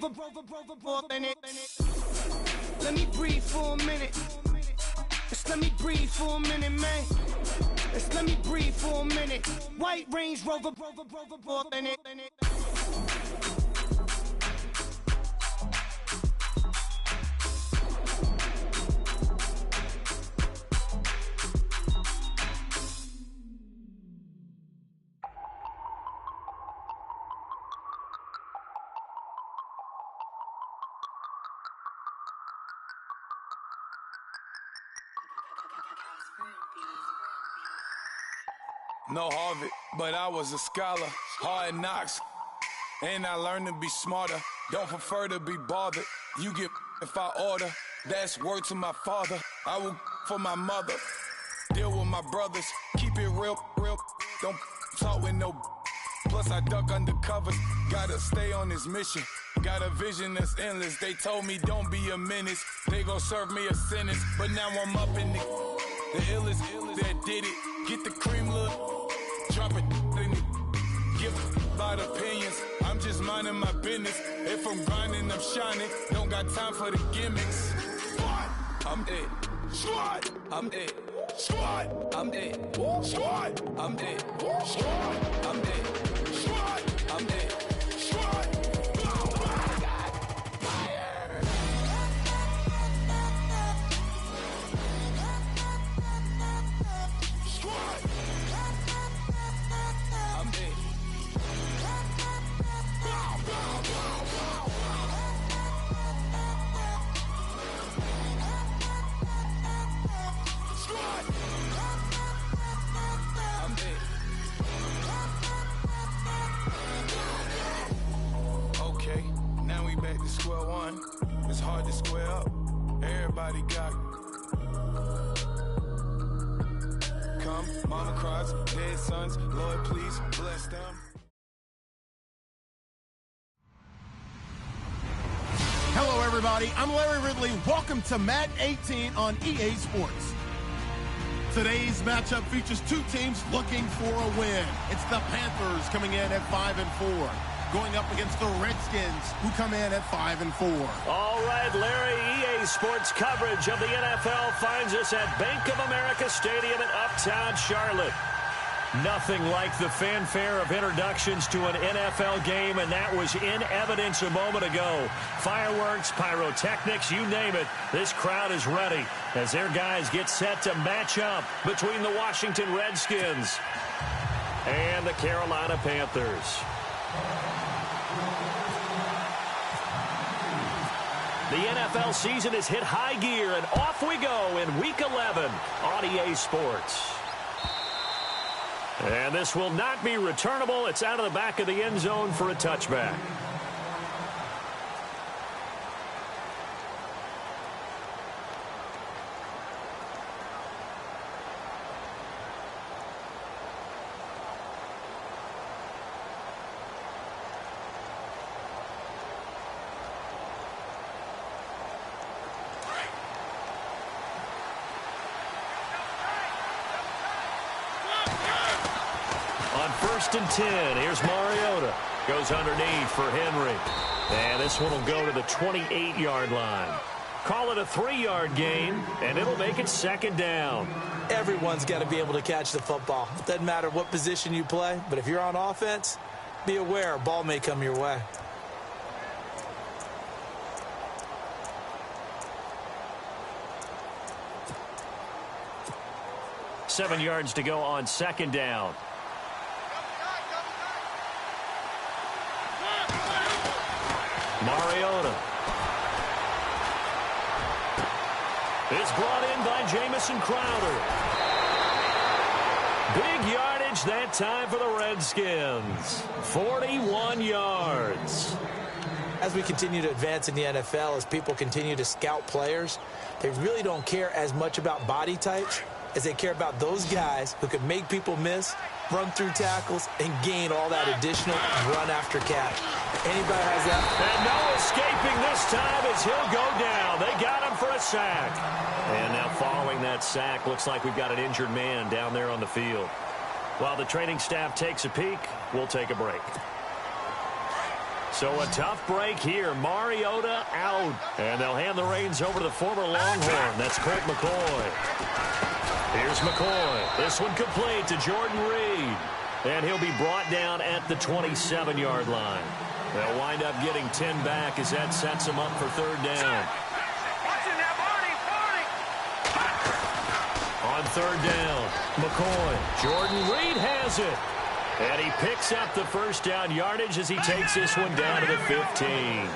Rover. Let me breathe for a minute. Just let me breathe for a minute, man. Just let me breathe for a minute. White Range Rover. No Harvard, but I was a scholar. Hard knocks, and I learned to be smarter. Don't prefer to be bothered. You get if I order. That's word to my father. I will for my mother. Deal with my brothers. Keep it real. Don't talk with no. Plus I duck under covers. Gotta stay on this mission. Got a vision that's endless. They told me don't be a menace. They gon' serve me a sentence. But now I'm up in the illest that did it. Get the cream look. Drop it in it. Give out opinions. I'm just minding my business. If I'm grinding, I'm shining. Don't got time for the gimmicks. Squad, I'm it. Squad, I'm it. Squad, I'm it. Squad, I'm it. Squad, I'm it. Squad, I'm it. Squad. Square one, it's hard to square up. Everybody got come, mama cries, dead sons. Lord, please bless them. Hello, everybody. I'm Larry Ridley. Welcome to Madden 18 on EA Sports. Today's matchup features two teams looking for a win. It's the Panthers coming in at 5-4. Going up against the Redskins, who come in at 5-4. All right, Larry, EA Sports coverage of the NFL finds us at Bank of America Stadium in Uptown Charlotte. Nothing like the fanfare of introductions to an NFL game, and that was in evidence a moment ago. Fireworks, pyrotechnics, you name it. This crowd is ready as their guys get set to match up between the Washington Redskins and the Carolina Panthers. The NFL season has hit high gear, and off we go in Week 11 on EA Sports. And this will not be returnable. It's out of the back of the end zone for a touchback. First and 10. Here's Mariota. Goes underneath for Henry. And this one will go to the 28-yard line. Call it a 3-yard gain, and it'll make it second down. Everyone's got to be able to catch the football. It doesn't matter what position you play, but if you're on offense, be aware a ball may come your way. Seven yards to go on second down. Mariota. It's brought in by Jamison Crowder. Big yardage that time for the Redskins. 41 yards. As we continue to advance in the NFL, as people continue to scout players, they really don't care as much about body types as they care about those guys who can make people miss, run through tackles, and gain all that additional run after catch. Anybody has that? And no escaping this time as he'll go down. They got him for a sack. And now following that sack, looks like we've got an injured man down there on the field. While the training staff takes a peek, we'll take a break. So a tough break here. Mariota out. And they'll hand the reins over to the former Longhorn. That's Colt McCoy. Here's McCoy. This one complete to Jordan Reed. And he'll be brought down at the 27-yard line. They'll wind up getting 10 back as that sets them up for third down. On third down, McCoy. Jordan Reed has it. And he picks up the first down yardage as he takes this one down to the 15.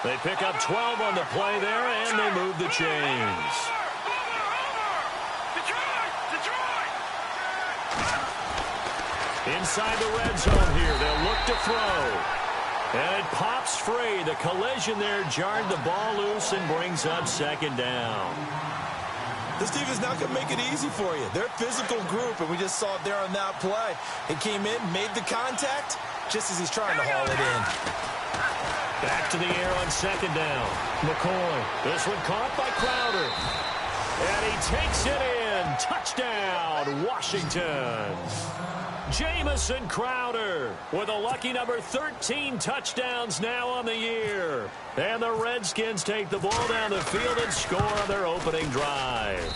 They pick up 12 on the play there, and they move the chains. Inside the red zone here, they'll look to throw. And it pops free. The collision there jarred the ball loose and brings up second down. This team is not going to make it easy for you. They're a physical group, and we just saw it there on that play. He came in, made the contact, just as he's trying to haul it in. Back to the air on second down. McCoy. This one caught by Crowder. And he takes it in. Touchdown, Washington. Jamison Crowder with a lucky number 13 touchdowns now on the year. And the Redskins take the ball down the field and score on their opening drive.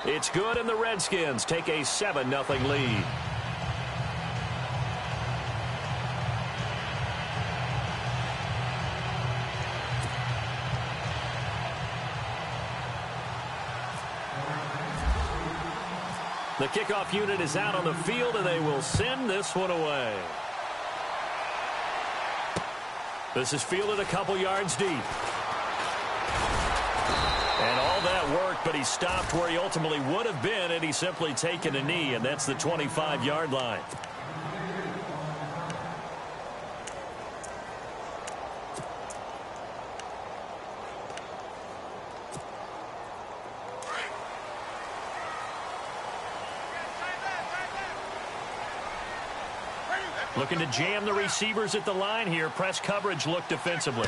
It's good, and the Redskins take a 7-0 lead. The kickoff unit is out on the field, and they will send this one away. This is fielded a couple yards deep. And all that worked, but he stopped where he ultimately would have been, and he's simply taken a knee, and that's the 25-yard line. Looking to jam the receivers at the line here. Press coverage look defensively.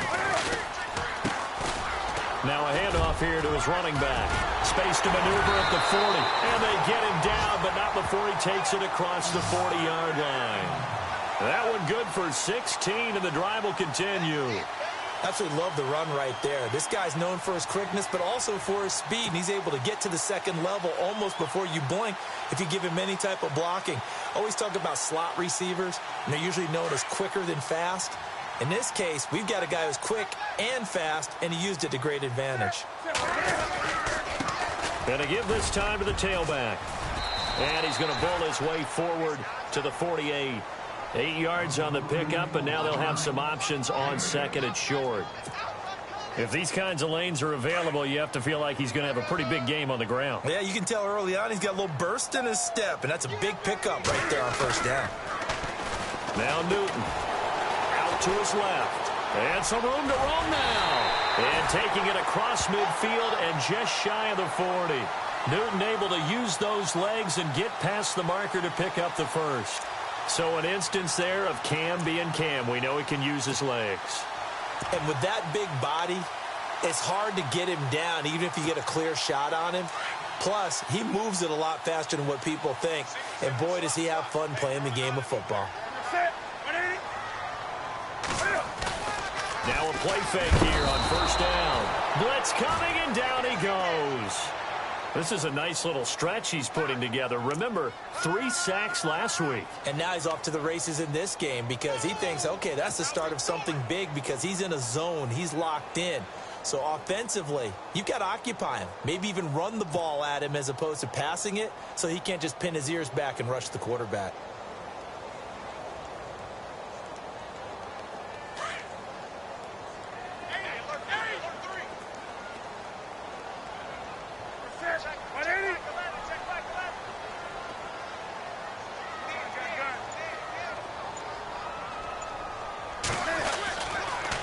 Now a handoff here to his running back. Space to maneuver at the 40. And they get him down, but not before he takes it across the 40-yard line. That one good for 16, and the drive will continue. Absolutely love the run right there. This guy's known for his quickness, but also for his speed, and he's able to get to the second level almost before you blink if you give him any type of blocking. Always talk about slot receivers, and they're usually known as quicker than fast. In this case, we've got a guy who's quick and fast, and he used it to great advantage. Going to give this time to the tailback. And he's going to bull his way forward to the 48. 8 yards on the pickup, and now they'll have some options on second and short. If these kinds of lanes are available, you have to feel like he's going to have a pretty big game on the ground. Yeah, you can tell early on he's got a little burst in his step, and that's a big pickup right there on first down. Now Newton out to his left. And some room to roam now. And taking it across midfield and just shy of the 40. Newton able to use those legs and get past the marker to pick up the first. So an instance there of Cam being Cam. We know he can use his legs. And with that big body, it's hard to get him down, even if you get a clear shot on him. Plus, he moves it a lot faster than what people think. And boy, does he have fun playing the game of football. Now a play fake here on first down. Blitz coming, and down he goes. This is a nice little stretch he's putting together. Remember, 3 sacks last week. And now he's off to the races in this game because he thinks, okay, that's the start of something big because he's in a zone. He's locked in. So offensively, you've got to occupy him. Maybe even run the ball at him as opposed to passing it so he can't just pin his ears back and rush the quarterback.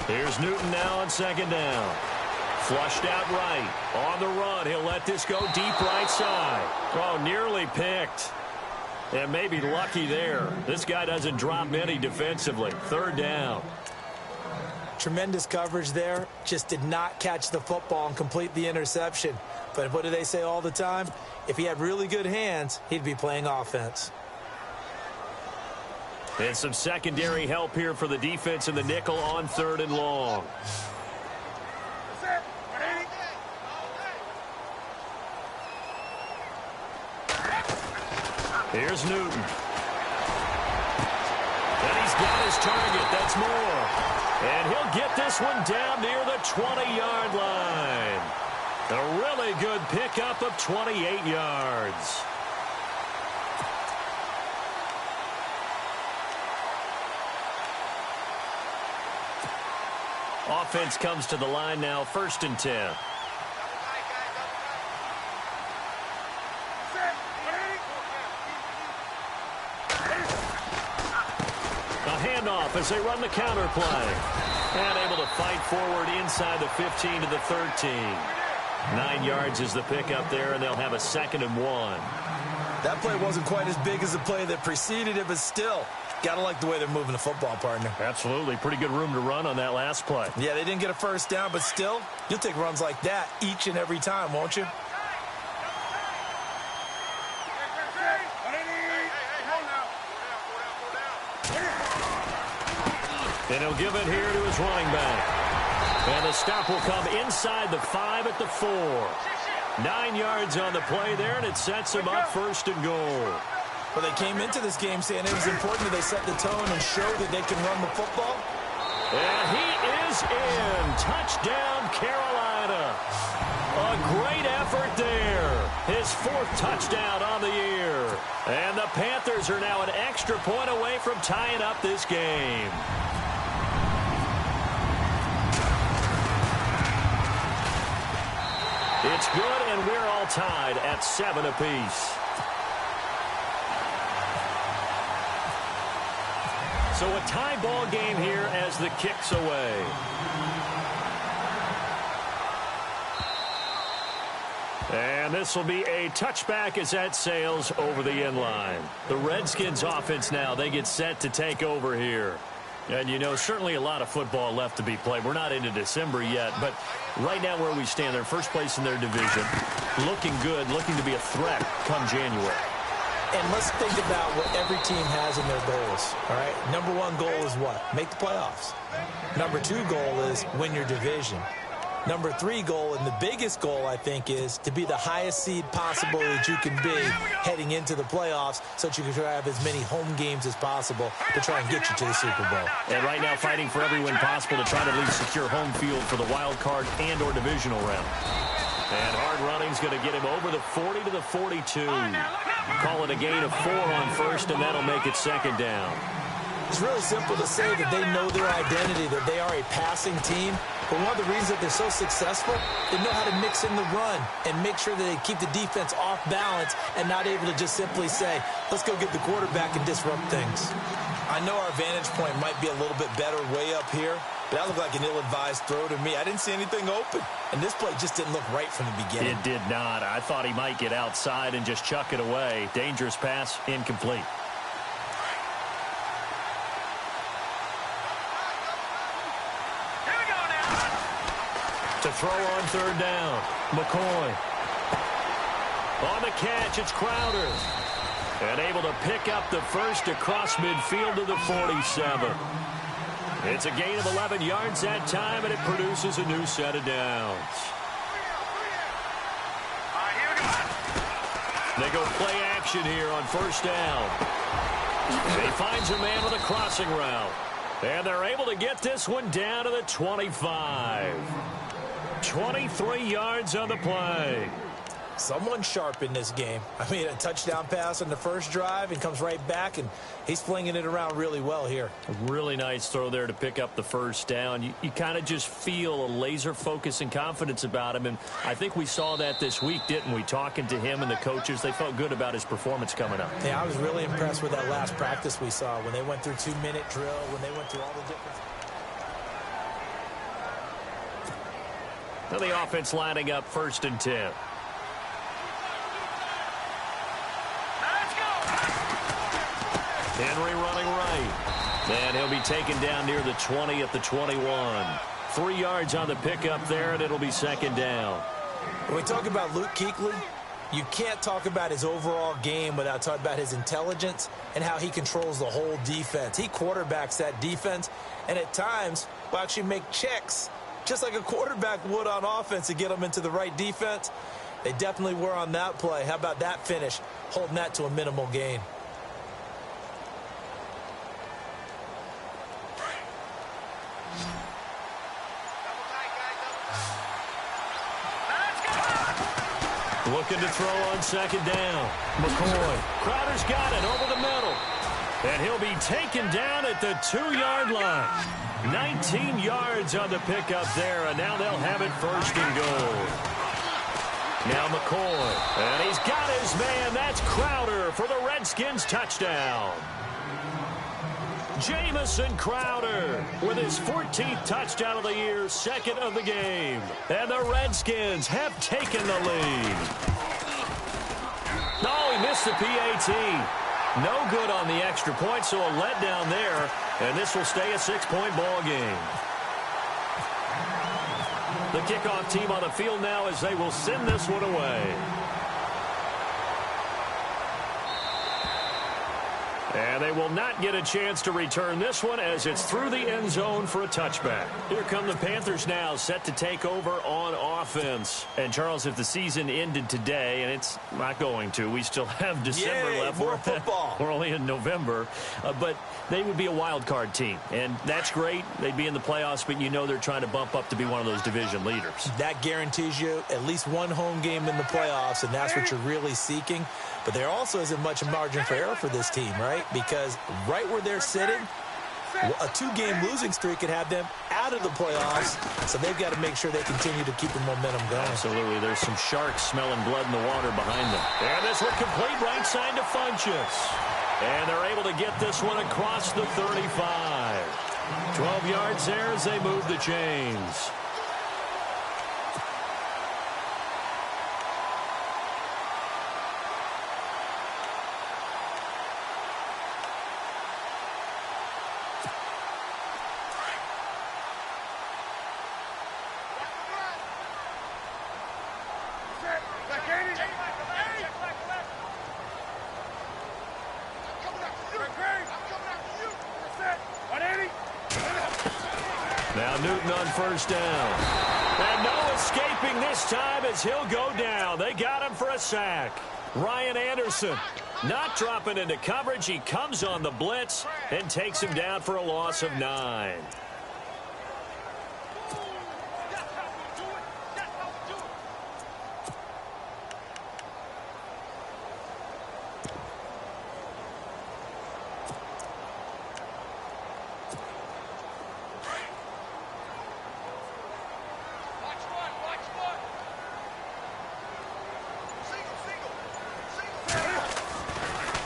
Here's Newton now on second down. Flushed out right. On the run, he'll let this go deep right side. Oh, nearly picked. And maybe lucky there. This guy doesn't drop many defensively. Third down. Tremendous coverage there. Just did not catch the football and complete the interception. But what do they say all the time? If he had really good hands, he'd be playing offense. And some secondary help here for the defense in the nickel on 3rd and long. Here's Newton. And he's got his target. That's Moore. And he'll get this one down near the 20-yard line. A really good pickup of 28 yards. Offense comes to the line now, 1st and 10. A handoff as they run the counter play. And able to fight forward inside the 15 to the 13. 9 yards is the pickup there, and they'll have a 2nd and 1. That play wasn't quite as big as the play that preceded it, but still, got to like the way they're moving the football, partner. Absolutely. Pretty good room to run on that last play. Yeah, they didn't get a first down, but still, you'll take runs like that each and every time, won't you? And he'll give it here to his running back. And the stop will come inside the 5 at the 4. 9 yards on the play there, and it sets him up 1st and goal. Well, they came into this game saying it was important that they set the tone and show that they can run the football. And he is in. Touchdown, Carolina. A great effort there. His 4th touchdown on the year. And the Panthers are now an extra point away from tying up this game. It's good, and we're all tied at 7 apiece. So a tie ball game here as the kick's away. And this will be a touchback as that sails over the end line. The Redskins offense now, they get set to take over here. And, you know, certainly a lot of football left to be played. We're not into December yet, but right now where we stand, they're first place in their division. Looking good, looking to be a threat come January. And let's think about what every team has in their goals, all right? Number 1 goal is what? Make the playoffs. Number 2 goal is win your division. Number 3 goal, and the biggest goal, I think, is to be the highest seed possible that you can be heading into the playoffs so that you can have as many home games as possible to try and get you to the Super Bowl. And right now fighting for every win possible to try to at least secure home field for the wild card and or divisional round. And hard running's going to get him over the 40 to the 42. Call it a gain of 4 on 1st, and that'll make it 2nd down. It's really simple to say that they know their identity, that they are a passing team. But one of the reasons that they're so successful, they know how to mix in the run and make sure that they keep the defense off balance and not able to just simply say, let's go get the quarterback and disrupt things. I know our vantage point might be a little bit better way up here, but that looked like an ill-advised throw to me. I didn't see anything open, and this play just didn't look right from the beginning. It did not. I thought he might get outside and just chuck it away. Dangerous pass, incomplete. To throw on 3rd down, McCoy. On the catch, it's Crowder. And able to pick up the 1st across midfield to the 47. It's a gain of 11 yards that time, and it produces a new set of downs. They go play action here on 1st down. And he finds a man with a crossing route. And they're able to get this one down to the 25. 23 yards on the play. Someone sharp in this game. I mean, a touchdown pass on the first drive and comes right back, and he's flinging it around really well here. A really nice throw there to pick up the 1st down. You kind of just feel a laser focus and confidence about him, and I think we saw that this week, didn't we? Talking to him and the coaches, they felt good about his performance coming up. Yeah, I was really impressed with that last practice we saw when they went through 2-minute drill, when they went through all the different... Now the offense lining up 1st and 10. Henry running right. And he'll be taken down near the 20 at the 21. 3 yards on the pickup there, and it'll be 2nd down. When we talk about Luke Kuechly, You can't talk about his overall game without talking about his intelligence and how he controls the whole defense. He quarterbacks that defense, and at times will actually make checks, just like a quarterback would on offense, to get them into the right defense. They definitely were on that play. How about that finish, holding that to a minimal gain? Looking to throw on second down. McCoy. Crowder's got it over the middle. And he'll be taken down at the 2-yard line. 19 yards on the pickup there, and now they'll have it first and goal. Now McCoy. And he's got his man. That's Crowder for the Redskins touchdown. Jamison Crowder with his 14th touchdown of the year, second of the game. And the Redskins have taken the lead. Oh, he missed the PAT. No good on the extra point, so a letdown there. And this will stay a 6-point ball game. The kickoff team on the field now as they will send this one away. And they will not get a chance to return this one as it's through the end zone for a touchback. Here come the Panthers now, set to take over on offense. And, Charles, if the season ended today, and it's not going to, we still have December left. More football. We're only in November. But they would be a wild card team. And that's great. They'd be in the playoffs, but you know they're trying to bump up to be one of those division leaders. That guarantees you at least one home game in the playoffs, and that's what you're really seeking. But there also isn't much margin for error for this team, right? Because right where they're sitting, a 2-game losing streak could have them out of the playoffs. So they've got to make sure they continue to keep the momentum going. Absolutely. There's some sharks smelling blood in the water behind them. And this one complete right side to Funchess. And they're able to get this one across the 35. 12 yards there as they move the chains. Now Newton on first down. And no escaping this time as he'll go down. They got him for a sack. Ryan Anderson not dropping into coverage. He comes on the blitz and takes him down for a loss of 9.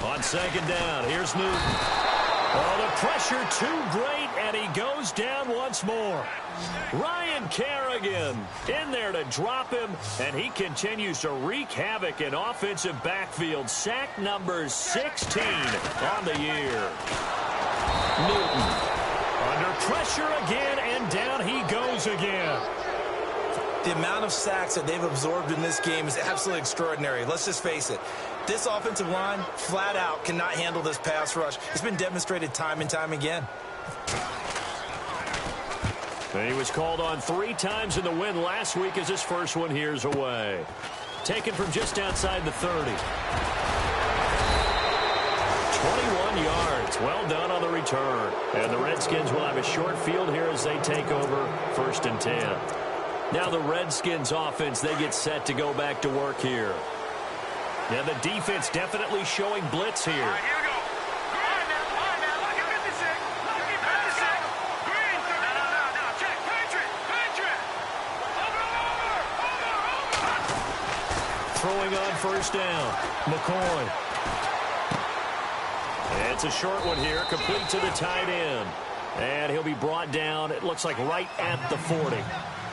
On second down, here's Newton. Oh, the pressure too great, and he goes down once more. Ryan Kerrigan in there to drop him, and he continues to wreak havoc in offensive backfield. Sack number 16 on the year. Newton under pressure again, and down he goes again. The amount of sacks that they've absorbed in this game is absolutely extraordinary. Let's just face it. This offensive line, flat out, cannot handle this pass rush. It's been demonstrated time and time again. He was called on 3 times in the win last week as his first one here's away. Taken from just outside the 30. 21 yards. Well done on the return. And the Redskins will have a short field here as they take over 1st and 10. Now the Redskins offense, they get set to go back to work here. Yeah, the defense definitely showing blitz here. All right, here we go. All right, now. Look at 56. Look at 56. Green. No. Check. Patriot. Over. Throwing on first down. McCoy. It's a short one here, complete to the tight end. And he'll be brought down, it looks like right at the 40.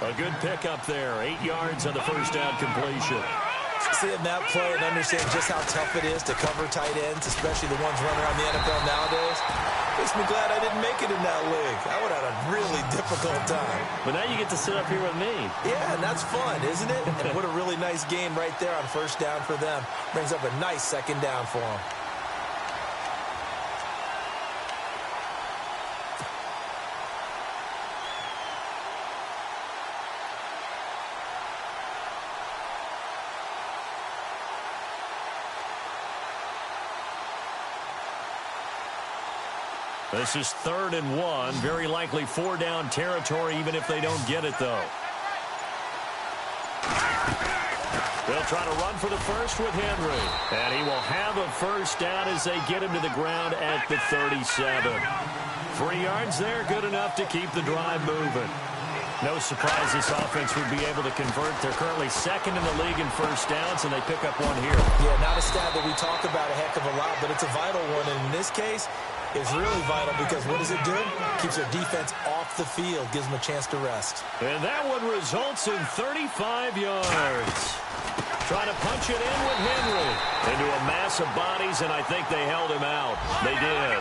A good pickup there. 8 yards on the first down completion. Seeing that play and understand just how tough it is to cover tight ends, especially the ones running around the NFL nowadays, makes me glad I didn't make it in that league. I would have had a really difficult time. But now you get to sit up here with me. Yeah, and that's fun, isn't it? And what a really nice game right there on first down for them. Brings up a nice second down for them. This is 3rd and 1. Very likely 4-down territory, even if they don't get it, though. They'll try to run for the first with Henry. And he will have a first down as they get him to the ground at the 37. 3 yards there, good enough to keep the drive moving. No surprise this offense would be able to convert. They're currently 2nd in the league in first downs, and they pick up one here. Yeah, not a stat that we talk about a heck of a lot, but it's a vital one. And in this case, it's really vital because what does it do? Keeps their defense off the field, gives them a chance to rest. And that one results in 35 yards. Trying to punch it in with Henry. Into a mass of bodies, and I think they held him out. They did.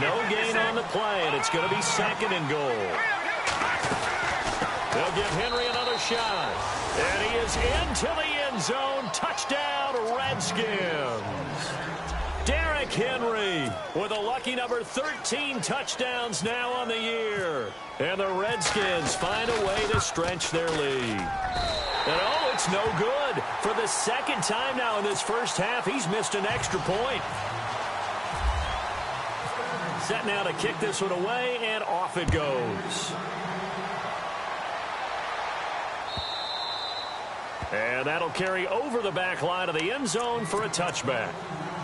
No gain on the play, and it's going to be 2nd and goal. They'll give Henry another shot. And he is into the end zone. Touchdown, Redskins. Derrick Henry with a lucky number 13 touchdowns now on the year. And the Redskins find a way to stretch their lead. And oh, it's no good. For the 2nd time now in this first half, he's missed an extra point. Set now to kick this one away, and off it goes. And that'll carry over the back line of the end zone for a touchback.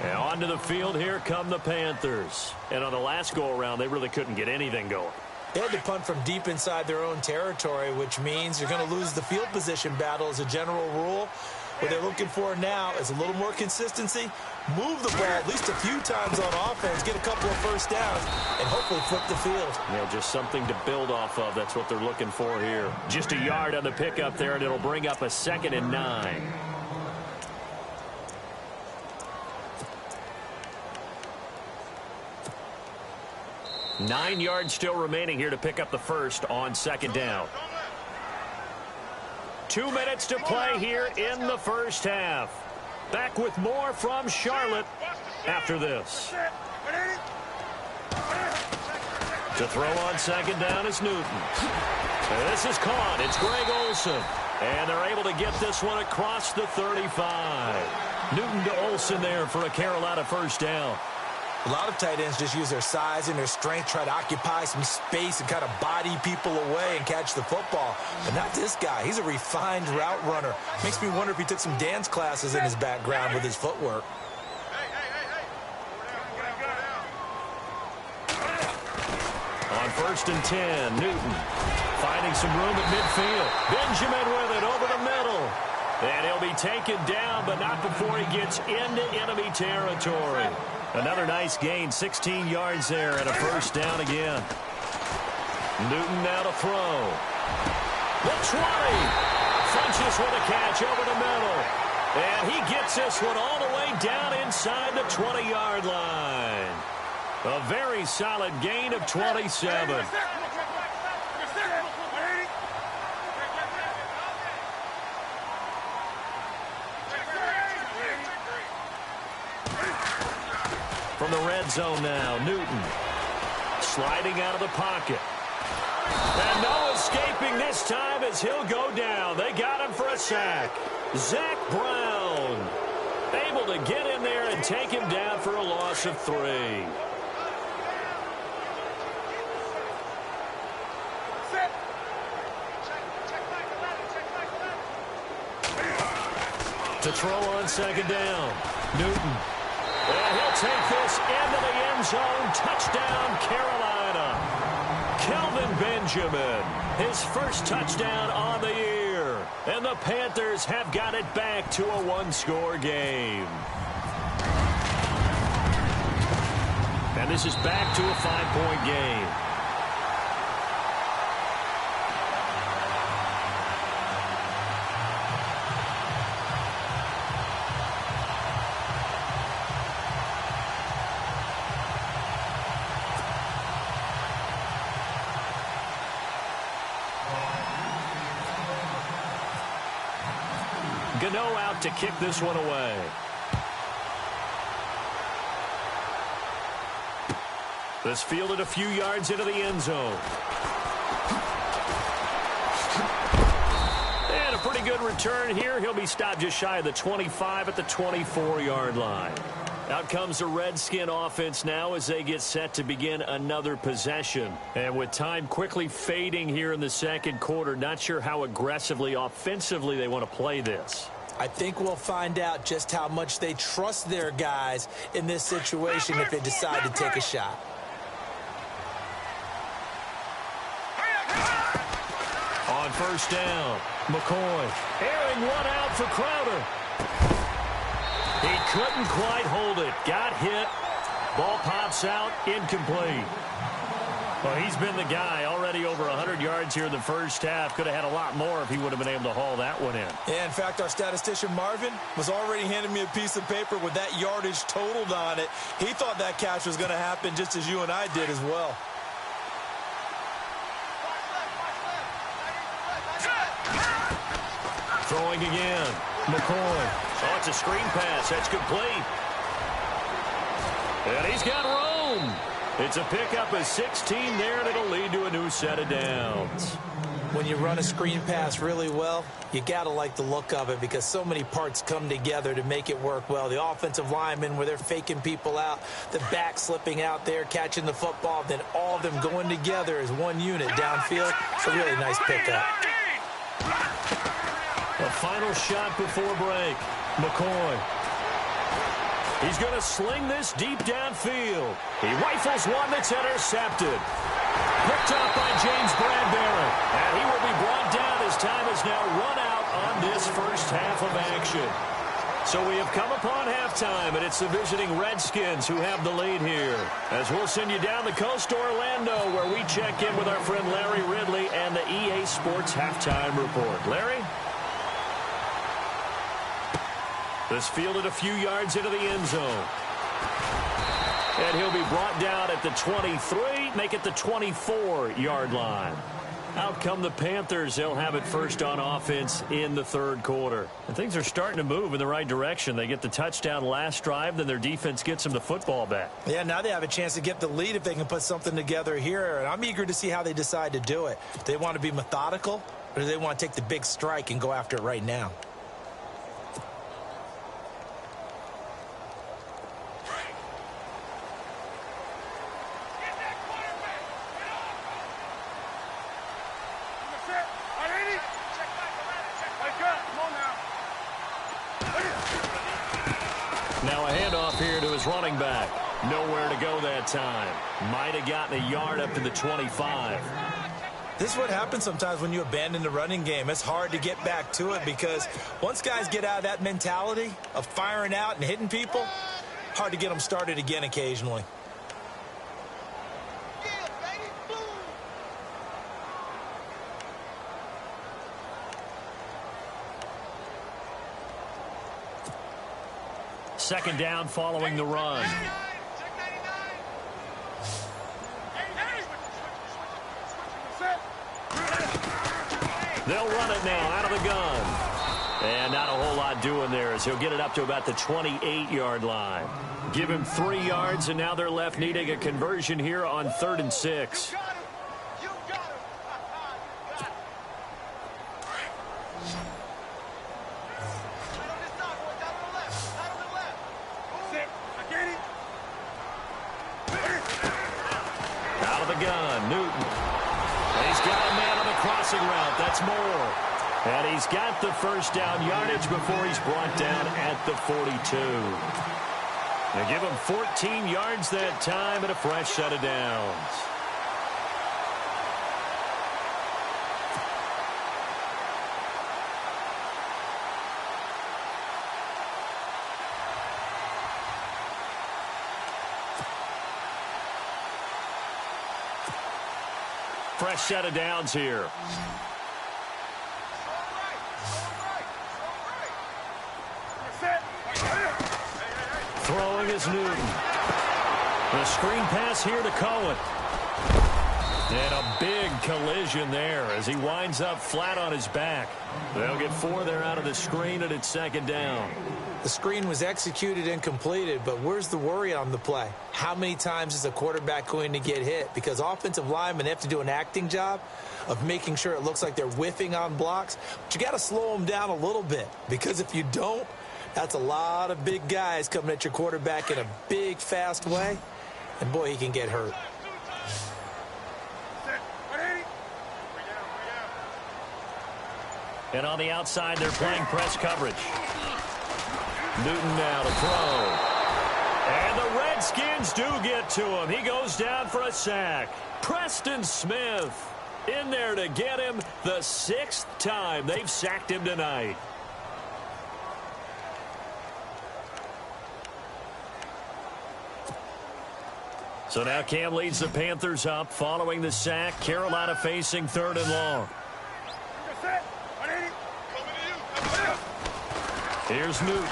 And onto the field, here come the Panthers. And on the last go-around, they really couldn't get anything going. They had to punt from deep inside their own territory, which means you're going to lose the field position battle as a general rule. What they're looking for now is a little more consistency, move the ball at least a few times on offense, get a couple of first downs, and hopefully flip the field. Yeah, just something to build off of. That's what they're looking for here. Just a yard on the pickup there, and it'll bring up a 2nd and 9. Nine yards still remaining here to pick up the first on 2nd down. 2 minutes to play here in the first half. Back with more from Charlotte after this. To throw on 2nd down is Newton. And this is caught. It's Greg Olsen. And they're able to get this one across the 35. Newton to Olsen there for a Carolina first down. A lot of tight ends just use their size and their strength, try to occupy some space and kind of body people away and catch the football. But not this guy. He's a refined route runner. Makes me wonder if he took some dance classes in his background with his footwork. On 1st and 10, Newton finding some room at midfield. Benjamin with it over the middle. And he'll be taken down, but not before he gets into enemy territory. Another nice gain, 16 yards there, and a first down again. Newton now to throw. The 20. Funches with a catch over the middle. And he gets this one all the way down inside the 20-yard line. A very solid gain of 27. From the red zone now, Newton sliding out of the pocket. And no escaping this time as he'll go down. They got him for a sack. Zach Brown able to get in there and take him down for a loss of 3. To throw on 2nd down, Newton. And he'll take this into the end zone. Touchdown, Carolina. Kelvin Benjamin, his first touchdown on the year. And the Panthers have got it back to a one-score game. And this is back to a 5-point game. Gano out to kick this one away. This fielded a few yards into the end zone. And a pretty good return here. He'll be stopped just shy of the 25 at the 24-yard line. Out comes the Redskin offense now as they get set to begin another possession. And with time quickly fading here in the second quarter, not sure how aggressively, offensively they want to play this. I think we'll find out just how much they trust their guys in this situation if they decide to take a shot. On first down, McCoy airing one out for Crowder. He couldn't quite hold it. Got hit. Ball pops out. Incomplete. Well, he's been the guy already over 100 yards here in the first half. Could have had a lot more if he would have been able to haul that one in. Yeah, in fact, our statistician Marvin was already handing me a piece of paper with that yardage totaled on it. He thought that catch was going to happen just as you and I did as well. Throwing again. McCoy. Oh, it's a screen pass. That's complete. And he's got room. It's a pickup of 16 there, and it'll lead to a new set of downs. When you run a screen pass really well, you got to like the look of it because so many parts come together to make it work well. The offensive linemen where they're faking people out, the back slipping out there, catching the football, then all of them going together as one unit downfield. It's a really nice pickup. The final shot before break. McCoy. He's going to sling this deep downfield. He rifles one that's intercepted. Picked up by James Bradbury. And he will be brought down as time has now run out on this first half of action. So we have come upon halftime, and it's the visiting Redskins who have the lead here. As we'll send you down the coast to Orlando, where we check in with our friend Larry Ridley and the EA Sports Halftime Report. Larry? This fielded a few yards into the end zone. And he'll be brought down at the 23, make it the 24-yard line. Out come the Panthers. They'll have it first on offense in the third quarter. And things are starting to move in the right direction. They get the touchdown last drive, then their defense gets them the football back. Yeah, now they have a chance to get the lead if they can put something together here. And I'm eager to see how they decide to do it. Do they want to be methodical, or do they want to take the big strike and go after it right now? Now a handoff here to his running back. Nowhere to go that time. Might have gotten a yard up to the 25. This is what happens sometimes when you abandon the running game. It's hard to get back to it because once guys get out of that mentality of firing out and hitting people, hard to get them started again occasionally. Second down following the run. They'll run it now out of the gun. And not a whole lot doing there as he'll get it up to about the 28-yard line. Give him 3 yards, and now they're left needing a conversion here on 3rd and 6. Out of the gun, Newton. And he's got a man on the crossing route. That's Moore. And he's got the first down yardage before he's brought down at the 42. They give him 14 yards that time and a fresh set of downs. Fresh set of downs here. Throwing is Newton. The screen pass here to Cohen. And a big collision there as he winds up flat on his back. They'll get 4 there out of the screen, and it's second down. The screen was executed and completed, but where's the worry on the play? How many times is a quarterback going to get hit? Because offensive linemen have to do an acting job of making sure it looks like they're whiffing on blocks. But you got to slow them down a little bit, because if you don't, that's a lot of big guys coming at your quarterback in a big, fast way. And, boy, he can get hurt. And on the outside, they're playing press coverage. Newton now to throw. And the Redskins do get to him. He goes down for a sack. Preston Smith in there to get him the 6th time they've sacked him tonight. So now Cam leads the Panthers up following the sack. Carolina facing 3rd and long. Here's Newton.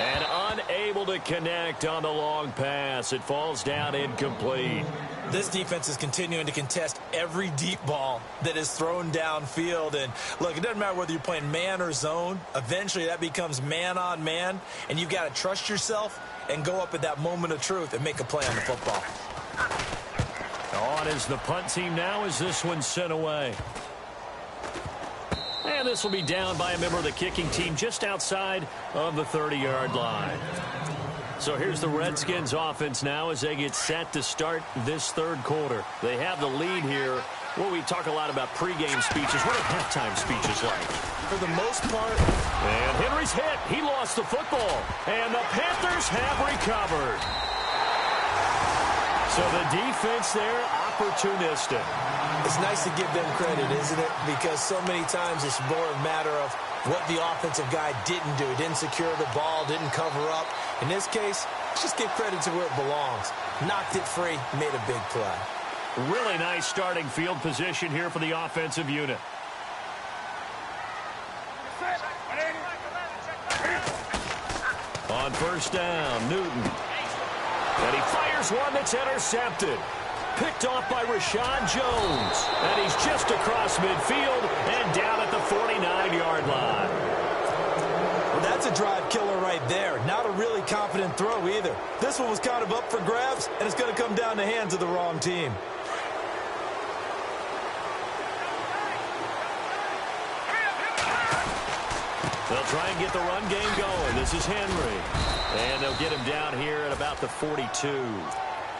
And unable to connect on the long pass. It falls down incomplete. This defense is continuing to contest every deep ball that is thrown downfield. And, look, it doesn't matter whether you're playing man or zone. Eventually that becomes man on man. And you've got to trust yourself and go up at that moment of truth and make a play on the football. On is the punt team now as this one's sent away. And this will be down by a member of the kicking team just outside of the 30-yard line. So here's the Redskins offense now as they get set to start this 3rd quarter. They have the lead here. Well, we talk a lot about pregame speeches. What are halftime speeches like? For the most part. And Henry's hit. He lost the football. And the Panthers have recovered. So the defense there, opportunistic. It's nice to give them credit, isn't it? Because so many times it's more a matter of what the offensive guy didn't do. Didn't secure the ball, didn't cover up. In this case, let's just give credit to where it belongs. Knocked it free, made a big play. Really nice starting field position here for the offensive unit. On 1st down, Newton. And he fires one that's intercepted. Picked off by Rashad Jones. And he's just across midfield and down at the 49-yard line. Well, that's a drive killer right there. Not a really confident throw either. This one was kind of up for grabs, and it's going to come down the hands of the wrong team. They'll try and get the run game going. This is Henry. And they'll get him down here at about the 42.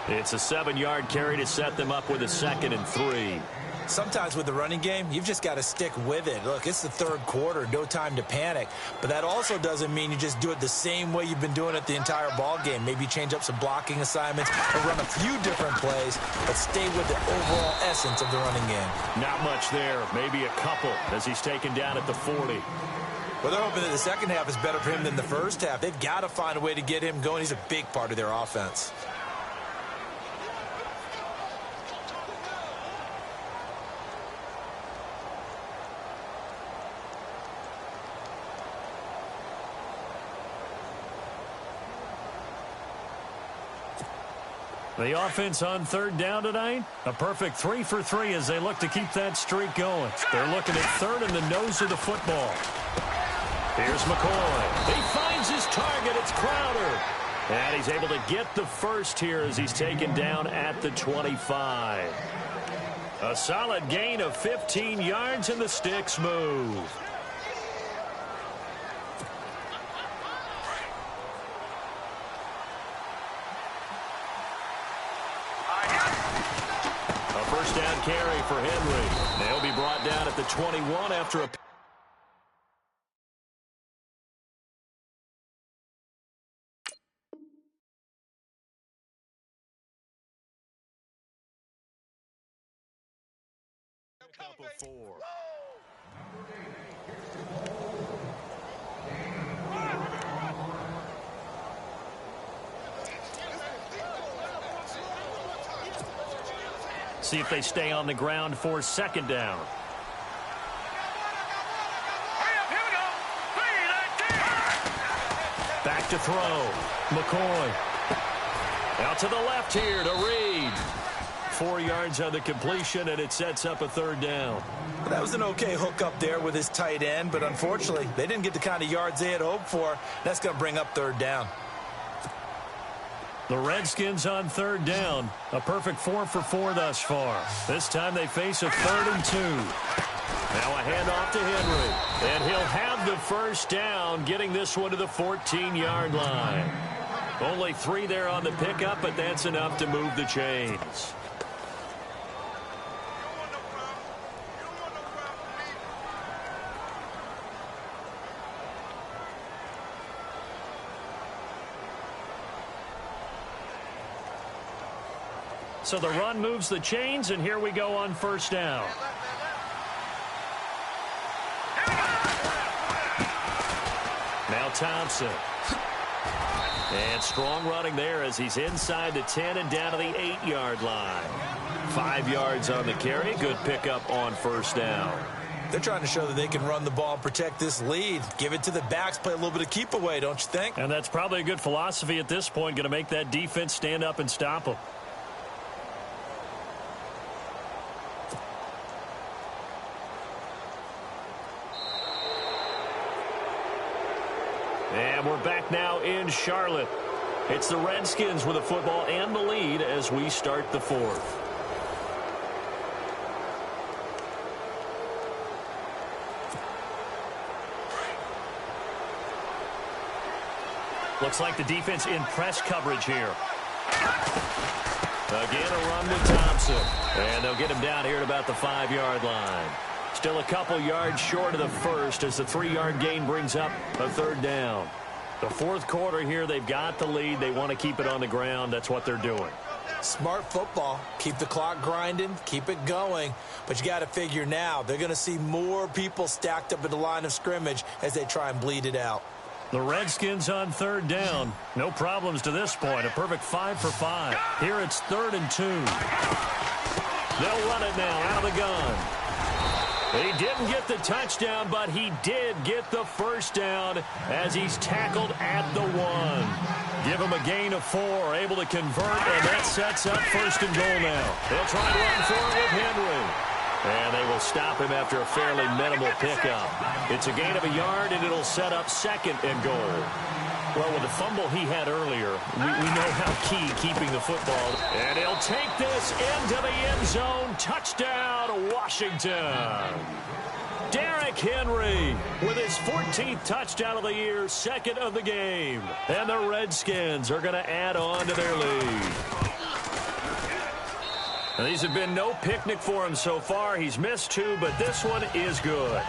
It's a 7-yard carry to set them up with a 2nd and 3. Sometimes with the running game, you've just got to stick with it. Look, it's the 3rd quarter, no time to panic. But that also doesn't mean you just do it the same way you've been doing it the entire ball game. Maybe change up some blocking assignments or run a few different plays, but stay with the overall essence of the running game. Not much there. Maybe a couple as he's taken down at the 40. Well, they're hoping that the second half is better for him than the first half. They've got to find a way to get him going. He's a big part of their offense. The offense on 3rd down tonight, a perfect 3 for 3 as they look to keep that streak going. They're looking at 3rd in the nose of the football. Here's McCoy. He finds his target. It's Crowder. And he's able to get the first here as he's taken down at the 25. A solid gain of 15 yards and the sticks move. A 1st down carry for Henry. They'll be brought down at the 21 after a... Couple 4. See if they stay on the ground for 2nd down. Back to throw. McCoy. Out to the left here to Reed. 4 yards on the completion, and it sets up a third down. That was an okay hookup there with his tight end, but unfortunately, they didn't get the kind of yards they had hoped for. That's going to bring up third down. The Redskins on third down. A perfect 4 for 4 thus far. This time they face a 3rd and 2. Now a handoff to Henry. And he'll have the first down, getting this one to the 14-yard line. Only 3 there on the pickup, but that's enough to move the chains. So the run moves the chains, and here we go on first down. Now Thompson. And strong running there as he's inside the 10 and down to the 8-yard line. 5 yards on the carry. Good pickup on first down. They're trying to show that they can run the ball and protect this lead. Give it to the backs, play a little bit of keep away, don't you think? And that's probably a good philosophy at this point, going to make that defense stand up and stop them. And we're back now in Charlotte. It's the Redskins with the football and the lead as we start the 4th. Looks like the defense in press coverage here. Again, a run with Thompson. And they'll get him down here at about the 5-yard line. Still a couple yards short of the first as the 3-yard gain brings up a third down. The 4th quarter here, they've got the lead. They want to keep it on the ground. That's what they're doing. Smart football. Keep the clock grinding. Keep it going. But you got to figure now, they're going to see more people stacked up at the line of scrimmage as they try and bleed it out. The Redskins on third down. No problems to this point. A perfect 5 for 5. Here it's 3rd and 2. They'll run it now out of the gun. He didn't get the touchdown, but he did get the first down as he's tackled at the 1. Give him a gain of 4, able to convert, and that sets up 1st and goal now. They'll try to run for it with Henry. And they will stop him after a fairly minimal pickup. It's a gain of a yard, and it'll set up 2nd and goal. Well, with the fumble he had earlier, we know how key keeping the football. And he'll take this into the end zone. Touchdown, Washington. Derrick Henry with his 14th touchdown of the year, 2nd of the game. And the Redskins are going to add on to their lead. Now, these have been no picnic for him so far. He's missed 2, but this one is good.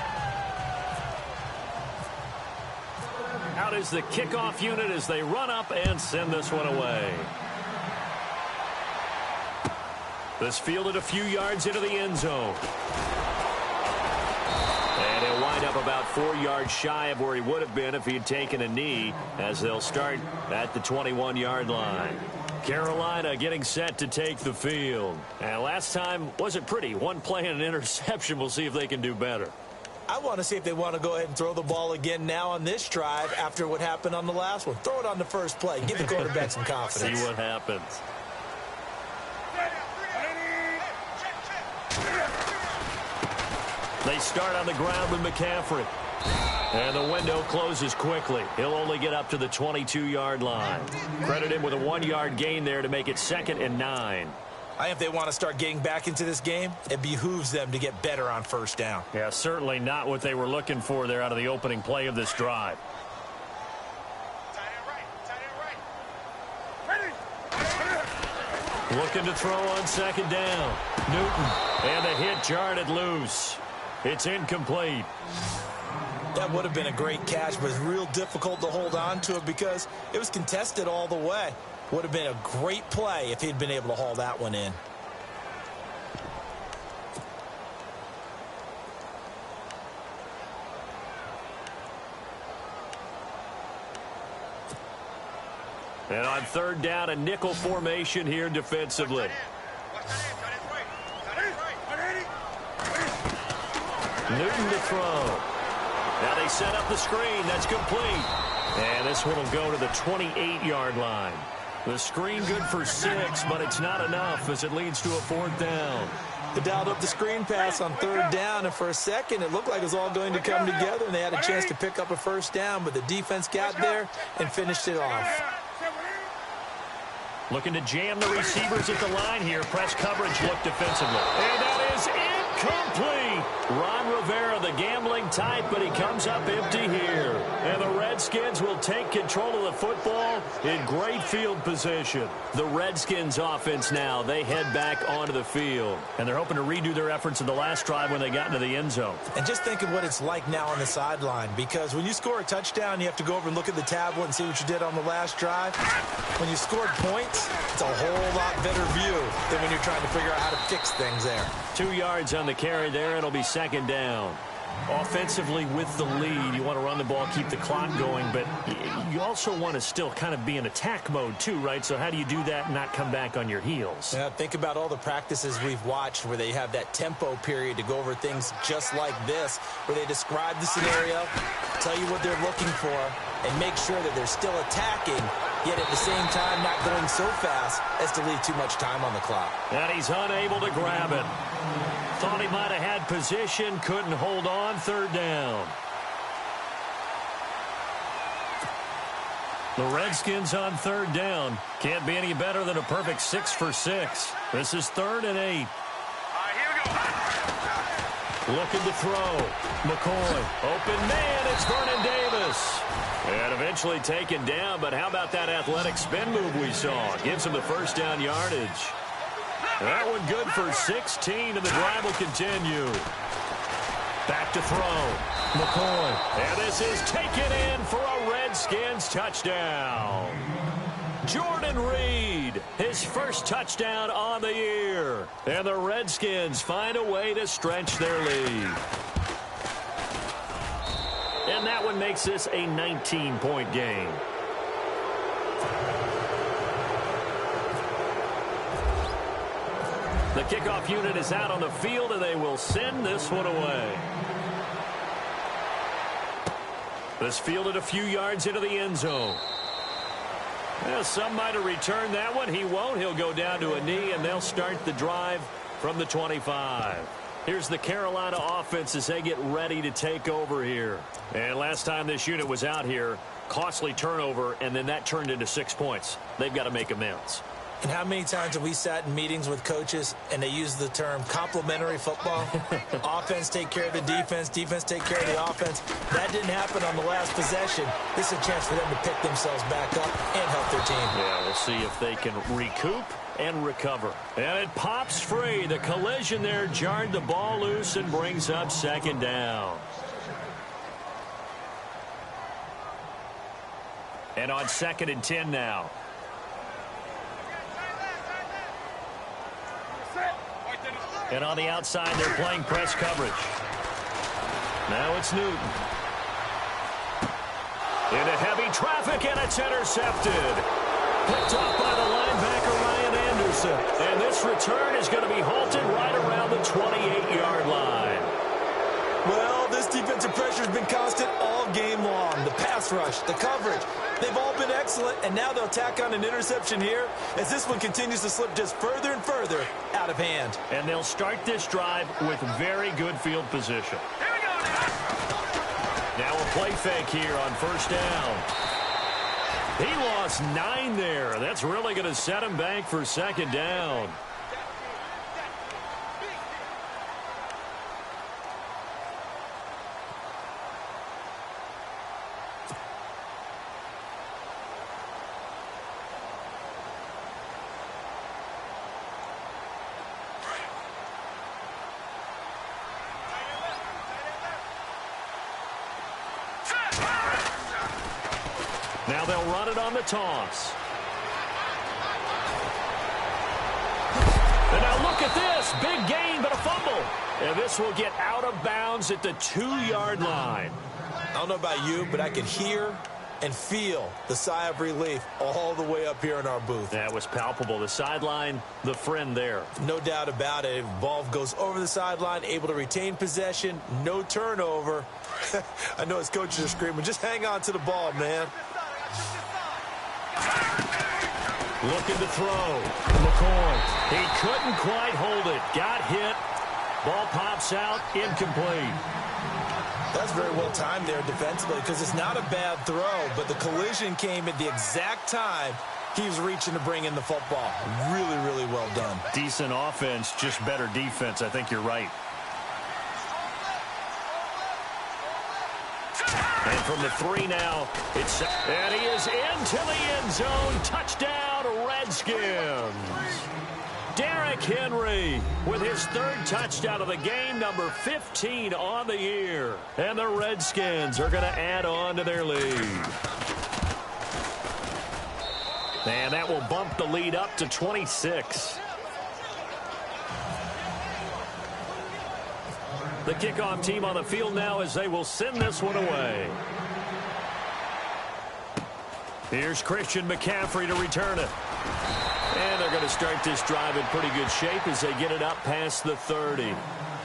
Out is the kickoff unit as they run up and send this one away. This fielded a few yards into the end zone. And he'll wind up about 4 yards shy of where he would have been if he had taken a knee, as they'll start at the 21-yard line. Carolina getting set to take the field. And last time wasn't pretty. 1 play and an interception. We'll see if they can do better. I want to see if they want to go ahead and throw the ball again now on this drive after what happened on the last one. Throw it on the first play. Give the quarterback some confidence. See what happens. They start on the ground with McCaffrey. And the window closes quickly. He'll only get up to the 22-yard line. Credit him with a 1-yard gain there to make it 2nd and 9. If they want to start getting back into this game, it behooves them to get better on first down. Yeah, certainly not what they were looking for there out of the opening play of this drive. Looking to throw on 2nd down. Newton. And the hit jarred it loose. It's incomplete. That would have been a great catch, but it's real difficult to hold on to it because it was contested all the way. Would have been a great play if he'd been able to haul that one in. And on 3rd down, a nickel formation here defensively. Newton to throw. Now they set up the screen. That's complete. And this one will go to the 28-yard line. The screen good for 6, but it's not enough as it leads to a 4th down. They dialed up the screen pass on 3rd down, and for a second it looked like it was all going to come together, and they had a chance to pick up a 1st down, but the defense got there and finished it off. Looking to jam the receivers at the line here. Press coverage look defensively. And that is incomplete. Ron Rivera, the gambling type, but he comes up empty here. And the Redskins will take control of the football in great field position. The Redskins offense now, they head back onto the field. And they're hoping to redo their efforts in the last drive when they got into the end zone. And just think of what it's like now on the sideline, because when you score a touchdown, you have to go over and look at the tablet and see what you did on the last drive. When you scored points, it's a whole lot better view than when you're trying to figure out how to fix things there. 2 yards on the carry there. It'll be 2nd down. Offensively with the lead, you want to run the ball, keep the clock going, but you also want to still kind of be in attack mode too, right? So how do you do that and not come back on your heels? Yeah, think about all the practices we've watched where they have that tempo period to go over things just like this, where they describe the scenario, tell you what they're looking for, and make sure that they're still attacking, yet at the same time not going so fast as to leave too much time on the clock. And he's unable to grab it. Thought he might have had position, couldn't hold on. 3rd down. The Redskins on 3rd down. Can't be any better than a perfect 6 for 6. This is 3rd and 8. All right, here we go. Looking to throw. McCoy. Open man. It's Vernon Davis. And eventually taken down, but how about that athletic spin move we saw? Gives him the 1st down yardage. That one good for 16, and the drive will continue. Back to throw. McCoy. And this is taken in for a Redskins touchdown. Jordan Reed, his 1st touchdown on the year. And the Redskins find a way to stretch their lead. And that one makes this a 19-point game. The kickoff unit is out on the field, and they will send this one away. This fielded a few yards into the end zone. Well, some might have returned that one. He won't. He'll go down to a knee, and they'll start the drive from the 25. Here's the Carolina offense as they get ready to take over here. And last time this unit was out here, costly turnover, and then that turned into 6 points. They've got to make amends. And how many times have we sat in meetings with coaches and they use the term complementary football? Offense take care of the defense, defense take care of the offense. That didn't happen on the last possession. This is a chance for them to pick themselves back up and help their team. Yeah, we'll see if they can recoup and recover. And it pops free. The collision there jarred the ball loose and brings up 2nd down. And on 2nd and 10 now. And on the outside, they're playing press coverage. Now it's Newton. Into heavy traffic, and it's intercepted. Picked off by the linebacker, Ryan Anderson. And this return is going to be halted right around the 28-yard line. Well, this defensive pressure has been constant all game long. The pass rush, the coverage, they've all been excellent, and now they'll tack on an interception here as this one continues to slip just further and further out of hand. And they'll start this drive with very good field position. Here we go. Now a play fake here on 1st down. He lost 9 there. That's really going to set him back for 2nd down. Now they'll run it on the toss. And now look at this. Big gain, but a fumble. And this will get out of bounds at the 2-yard line. I don't know about you, but I can hear and feel the sigh of relief all the way up here in our booth. That was palpable. The sideline, the friend there. No doubt about it. Ball goes over the sideline, able to retain possession, no turnover. I know his coaches are screaming, just hang on to the ball, man. Looking to throw. McCoy. He couldn't quite hold it. Got hit. Ball pops out. Incomplete. That's very well timed there defensively because it's not a bad throw, but the collision came at the exact time he was reaching to bring in the football. Really, really well done. Decent offense, just better defense. I think you're right. And from the 3 now, and he is into the end zone. Touchdown, Redskins. Derrick Henry with his 3rd touchdown of the game, number 15 on the year. And the Redskins are going to add on to their lead. And that will bump the lead up to 26. The kickoff team on the field now as they will send this one away. Here's Christian McCaffrey to return it. And they're going to start this drive in pretty good shape as they get it up past the 30.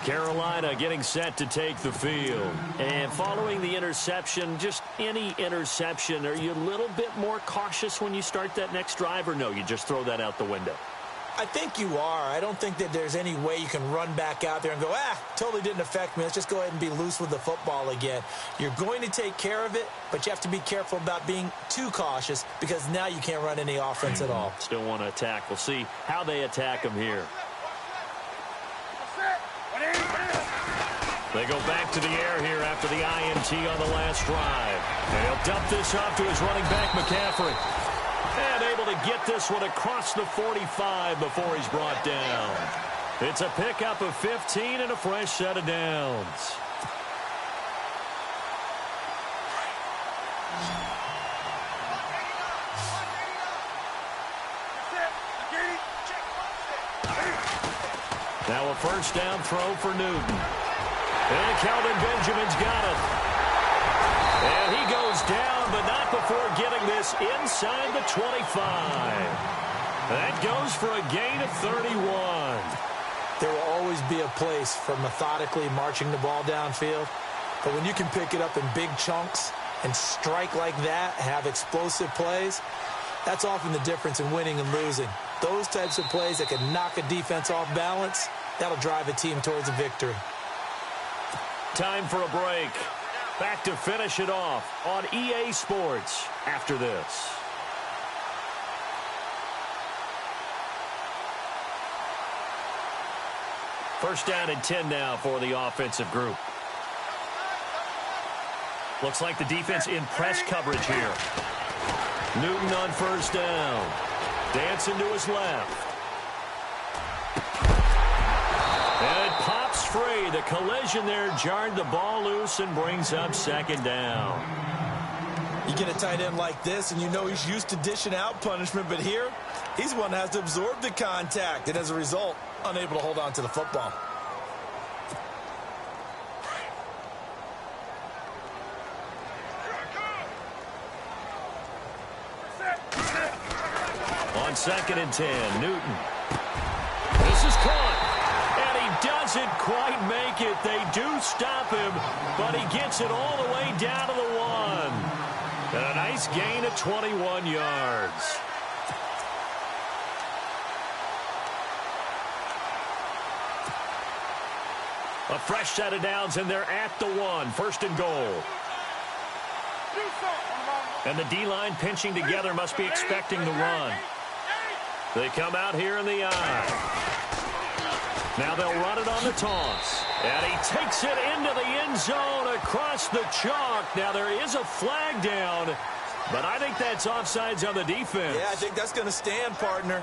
Carolina getting set to take the field. And following the interception, just any interception, are you a little bit more cautious when you start that next drive, or no, you just throw that out the window? I think you are. I don't think that there's any way you can run back out there and go, totally didn't affect me. Let's just go ahead and be loose with the football again. You're going to take care of it, but you have to be careful about being too cautious because now you can't run any offense at all. Still want to attack. We'll see how they attack him here. They go back to the air here after the INT on the last drive. And he'll dump this off to his running back, McCaffrey. And able to get this one across the 45 before he's brought down. It's a pickup of 15 and a fresh set of downs. Now a first down throw for Newton. And Calvin Benjamin's got it. And he goes down, but not before getting this inside the 25. That goes for a gain of 31. There will always be a place for methodically marching the ball downfield. But when you can pick it up in big chunks and strike like that, have explosive plays, that's often the difference in winning and losing. Those types of plays that can knock a defense off balance, that'll drive a team towards a victory. Time for a break. Back to finish it off on EA Sports after this. First down and 10 now for the offensive group. Looks like the defense in press coverage here. Newton on first down. Dancing to his left. And it pops free. The collision there jarred the ball loose and brings up second down. You get a tight end like this, and you know he's used to dishing out punishment, but here, he's the one that has to absorb the contact, and as a result, unable to hold on to the football. On second and 10, Newton. This is caught. And he doesn't quite make it. They do stop him, but he gets it all the way down to the 1. And a nice gain of 21 yards. A fresh set of downs, and they're at the 1. First and goal. And the D-line pinching together, must be expecting the run. They come out here in the eye. Now they'll run it on the toss. And he takes it into the end zone across the chalk. Now there is a flag down, but I think that's offsides on the defense. Yeah, I think that's going to stand, partner.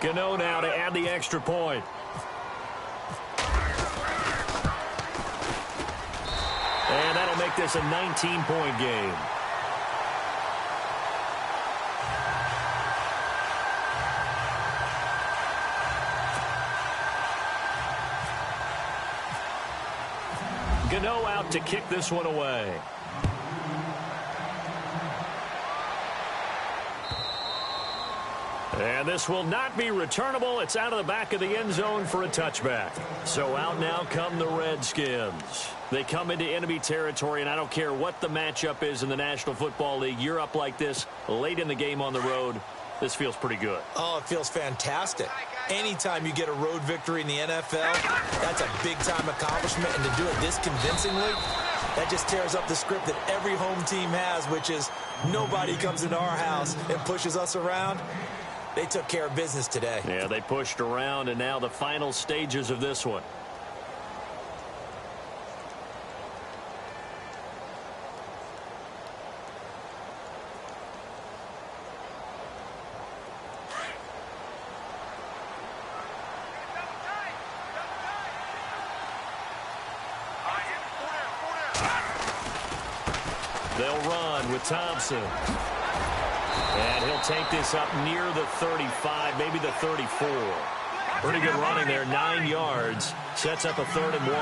Gano now to add the extra point. And that'll make this a 19-point game. Gano out to kick this one away. And this will not be returnable. It's out of the back of the end zone for a touchback. So out now come the Redskins. They come into enemy territory, and I don't care what the matchup is in the National Football League. You're up like this late in the game on the road. This feels pretty good. Oh, it feels fantastic. Anytime you get a road victory in the NFL, that's a big-time accomplishment. And to do it this convincingly, that just tears up the script that every home team has, which is nobody comes into our house and pushes us around. They took care of business today. Yeah, they pushed around, and now the final stages of this one. They'll run with Thompson. And he'll take this up near the 35, maybe the 34. Pretty good running there, 9 yards. Sets up a 3rd and 1.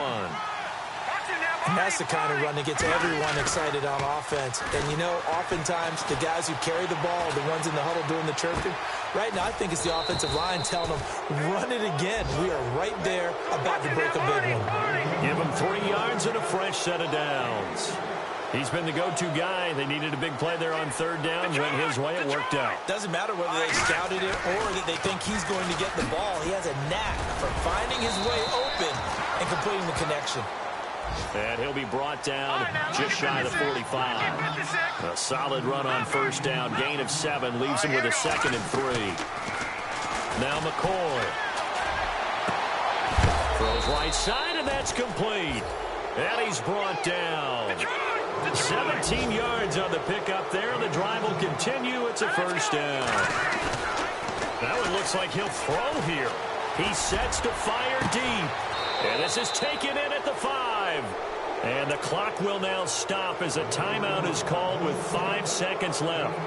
And that's the kind of run that gets everyone excited on offense. And, you know, oftentimes the guys who carry the ball are the ones in the huddle doing the chirping. Right now, I think it's the offensive line telling them, run it again. We are right there about to break a big one. Give them 3 yards and a fresh set of downs. He's been the go-to guy. They needed a big play there on 3rd down. Went his way. It worked out. Doesn't matter whether they scouted it or that they think he's going to get the ball. He has a knack for finding his way open and completing the connection. And he'll be brought down just shy of the 45. A solid run on 1st down. Gain of 7. Leaves him with a 2nd and 3. Now McCoy. Throws right side, and that's complete. And he's brought down. 17 yards on the pickup there. The drive will continue. It's a 1st down. That one looks like he'll throw here. He sets to fire deep. And this is taken in at the 5. And the clock will now stop as a timeout is called with 5 seconds left.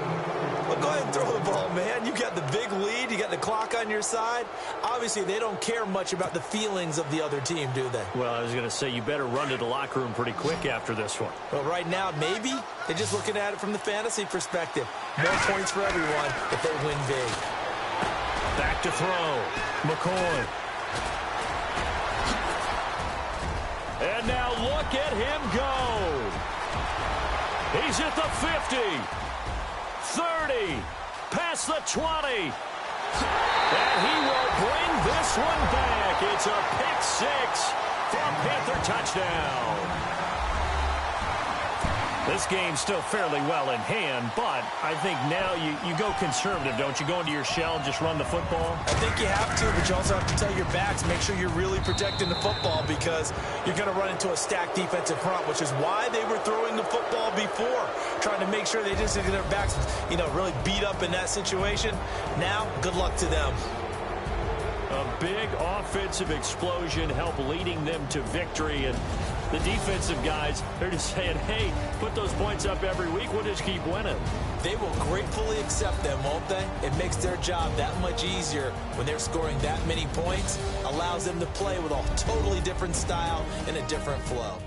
Well, go ahead and throw the ball, man. You got the big lead. You got the clock on your side. Obviously, they don't care much about the feelings of the other team, do they? Well, I was going to say, you better run to the locker room pretty quick after this one. Well, right now, maybe. They're just looking at it from the fantasy perspective. More points for everyone if they win big. Back to throw. McCoy. And now look at him go. He's at the 50. 30, past the 20, and he will bring this one back. It's a pick 6 for a Panther touchdown. This game's still fairly well in hand, but I think now you go conservative, don't you? Go into your shell and just run the football? I think you have to, but you also have to tell your backs, make sure you're really protecting the football because you're going to run into a stacked defensive front, which is why they were throwing the football before, trying to make sure they didn't get their backs, really beat up in that situation. Now, good luck to them. A big offensive explosion helped leading them to victory, and the defensive guys, they're just saying, hey, put those points up every week. We'll just keep winning. They will gratefully accept them, won't they? It makes their job that much easier when they're scoring that many points. Allows them to play with a totally different style and a different flow.